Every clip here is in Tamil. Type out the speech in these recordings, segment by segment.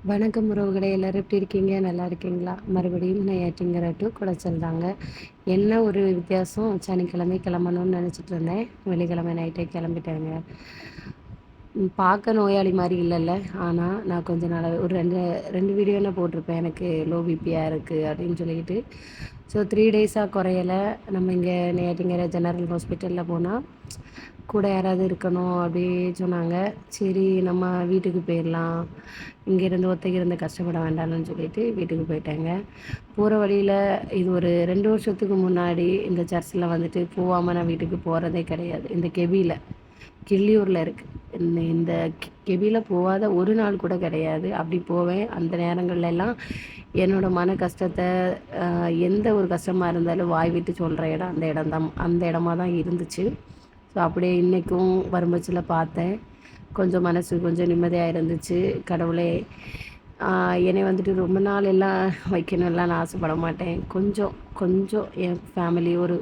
வணக்கம் உறவுகளே, எல்லாரும் எப்படி இருக்கீங்க? நல்லா இருக்கீங்களா? மறுபடியும் நான் ஏற்றிங்கிற டு குடைச்சல் தாங்க. என்ன ஒரு வித்தியாசம், சனிக்கிழமை கிளம்பணும்னு நினச்சிட்டு இருந்தேன். வெள்ளிக்கிழமை நைட்டே கிளம்பிட்டேங்க. பார்க்க நோயாளி மாதிரி இல்லைல்ல. ஆனால் நான் கொஞ்ச நாளாவே ஒரு ரெண்டு வீடியோ நான் போட்டிருப்பேன். எனக்கு லோ பிபியாக இருக்குது அப்படின்னு சொல்லிக்கிட்டு. ஸோ 3 டேஸாக குறையலை. நம்ம இங்கே நேட்டிங்கிற ஜெனரல் ஹாஸ்பிட்டலில் போனால் கூட யாராவது இருக்கணும் அப்படி சொன்னாங்க. சரி நம்ம வீட்டுக்கு போயிடலாம், இங்கேருந்து ஒத்தைக்கு இருந்து கஷ்டப்பட வேண்டாம்னு சொல்லிட்டு வீட்டுக்கு போயிட்டேங்க. போகிற வழியில் இது ஒரு 2 வருஷத்துக்கு முன்னாடி இந்த சர்ச்சில் வந்துட்டு போகாமல் நான் வீட்டுக்கு போகிறதே கிடையாது. இந்த கெபியில் கிள்ளியூரில் இருக்குது. இந்த கெபியில் போகாத ஒரு நாள் கூட கிடையாது. அப்படி போவேன். அந்த நேரங்கள்ல எல்லாம் என்னோடய மன கஷ்டத்தை, எந்த ஒரு கஷ்டமாக இருந்தாலும் வாய் விட்டு சொல்கிற இடம் அந்த இடமா தான் இருந்துச்சு. ஸோ அப்படியே இன்றைக்கும் வரும்பட்சத்தில் பார்த்தேன். கொஞ்சம் மனசு கொஞ்சம் நிம்மதியாக இருந்துச்சு. கடவுளே, என்னை வந்துட்டு ரொம்ப நாள் எல்லாம் வைக்கணும்லாம் நான் ஆசைப்பட மாட்டேன். கொஞ்சம் கொஞ்சம் என் ஃபேமிலி ஒரு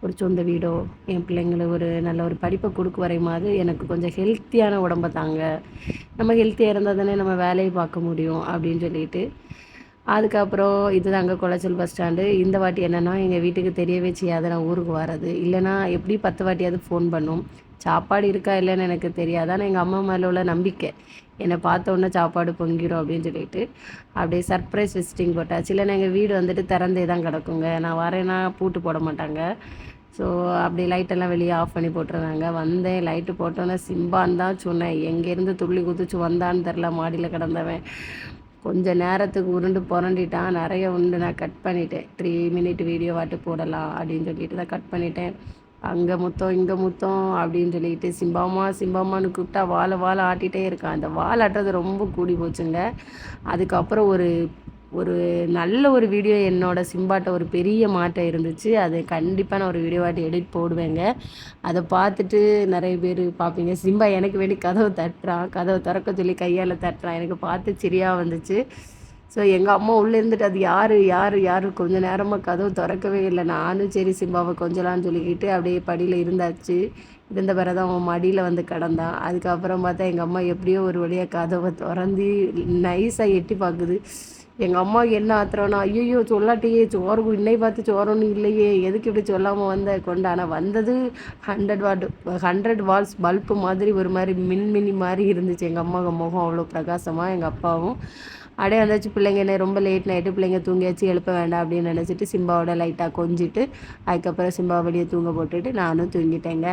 ஒரு சொந்த வீடோ, என் பிள்ளைங்களுக்கு ஒரு நல்ல ஒரு படிப்பை கொடுக்க வரையுமாவது எனக்கு கொஞ்சம் ஹெல்த்தியான உடம்பை தாங்க. நம்ம ஹெல்த்தியாக இருந்தால் தானே நம்ம வேலையை பார்க்க முடியும் அப்படின்னு சொல்லிட்டு, அதுக்கப்புறம் இது அங்கே குளச்சல் பஸ் ஸ்டாண்டு. இந்த வாட்டி என்னென்னா, எங்கள் வீட்டுக்கு தெரியவே செய்யாது நான் ஊருக்கு வர்றது. இல்லைனா எப்படி 10 வாட்டியாவது ஃபோன் பண்ணும். சாப்பாடு இருக்கா இல்லைன்னு எனக்கு தெரியாது. ஆனால் எங்கள் அம்மா மேலே உள்ள நம்பிக்கை, என்னை பார்த்தோன்னே சாப்பாடு பொங்கிடும் அப்படின்னு சொல்லிட்டு அப்படியே சர்ப்ரைஸ் விசிட்டிங் போட்டாச்சு. இல்லைன்னா எங்கள் வீடு வந்துட்டு திறந்தே தான் கிடக்குங்க. நான் வரேன்னா பூட்டு போட மாட்டாங்க. ஸோ அப்படி லைட்டெல்லாம் வெளியே ஆஃப் பண்ணி போட்டுருந்தாங்க. வந்தேன், லைட்டு போட்டோன்னே சிம்பான்னு தான் சொன்னேன். எங்கேருந்து துள்ளி குதிச்சு வந்தான்னு தெரில. மாடியில் கிடந்தவன் கொஞ்சம் நேரத்துக்கு உருண்டு புரண்டிட்டான். நிறைய உண்டு. நான் கட் பண்ணிட்டேன். 3 மினிட் வீடியோ வாட்டு போடலாம் அப்படின்னு சொல்லிட்டு தான் கட் பண்ணிட்டேன். அங்கே முத்தம் இங்கே முத்தம் அப்படின்னு சொல்லிட்டு சிம்பாமா சிம்பாமான்னு கூப்பிட்டா வாழை ஆட்டிகிட்டே இருக்கான். அந்த வால் ஆட்டுறது ரொம்ப கூடி போச்சுங்க. அதுக்கப்புறம் ஒரு ஒரு நல்ல ஒரு வீடியோ என்னோடய சிம்பாட்ட ஒரு பெரிய மாற்றம் இருந்துச்சு. அது கண்டிப்பாக நான் ஒரு வீடியோவாட்டி எடிட் போடுவேங்க. அதை பார்த்துட்டு நிறைய பேர் பார்ப்பீங்க. சிம்பா எனக்கு வேண்டி கதவை தட்டுறான், கதவை திறக்க சொல்லி கையால் தட்டுறான். எனக்கு பார்த்து சிரியாக வந்துச்சு. ஸோ எங்கள் அம்மா உள்ளே இருந்துட்டு அது யார் கொஞ்சம் நேரமாக கதவு திறக்கவே இல்லை. நானும் சரி சிம்பாவை கொஞ்சலான்னு சொல்லிக்கிட்டு அப்படியே படியில் இருந்தாச்சு. இருந்த பிறகு தான் அவன் மடியில் வந்து கிடந்தான். அதுக்கப்புறம் பார்த்தா எங்கள் அம்மா எப்படியோ ஒரு வழியாக கதவை திறந்து நைஸாக எட்டி பார்க்குது. எங்கள் அம்மாவுக்கு என்ன ஆத்திரம்னா, ஐயோ சொல்லாட்டியே சோறு இன்னை பார்த்து சோறுன்னு இல்லையே, எதுக்கு இப்படி சொல்லாமல் வந்த கொண்டு. ஆனால் வந்தது 100 வாட்ஸ் பல்பு மாதிரி ஒரு மாதிரி மின்மினி மாதிரி இருந்துச்சு. எங்கள் அம்மாவுக்கு முகம் அவ்வளோ பிரகாசமாக. எங்கள் அப்பாவும் அப்படியே வந்தாச்சு. பிள்ளைங்க என்ன ரொம்ப லேட் நைட்டு, பிள்ளைங்க தூங்கியாச்சு எழுப்ப வேண்டாம் அப்படின்னு நினச்சிட்டு சிம்பாவோட லைட்டாக கொஞ்சிட்டு அதுக்கப்புறம் சிம்பாவை வெளியே தூங்க போட்டுட்டு நானும் தூங்கிட்டேங்க.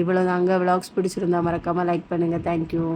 இவ்வளோ தாங்க. விலாக்ஸ் பிடிச்சிருந்தா மறக்காமல் லைக் பண்ணுங்கள். தேங்க்யூ.